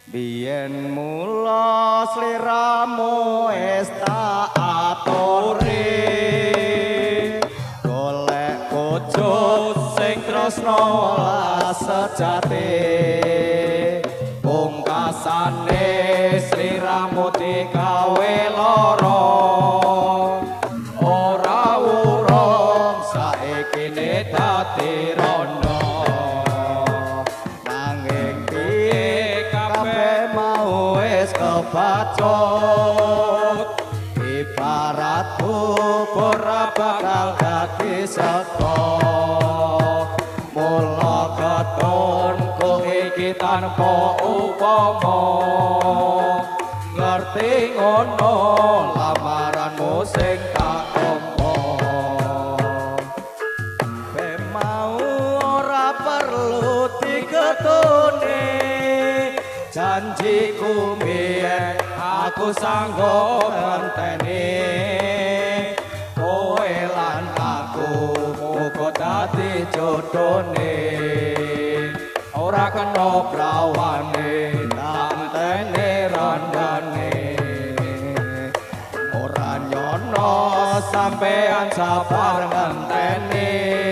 Biyen mula sliramu wis tak aturi golek bojo sing tresna welas sejati pungkasane sliramu digawe lara ora urung saiki dadi rondo kebacut ibarat bubur bakal dadi sego mula ketonku iki tanpa upama ngerti ngono lamaranmu sing tak tampa mau ora perlu diketone janjiku biyen aku sanggup ngenteni kowe lan aku muga dadi jodhone ora kena prawane tantene randane ora nyono sampean sabar ngenteni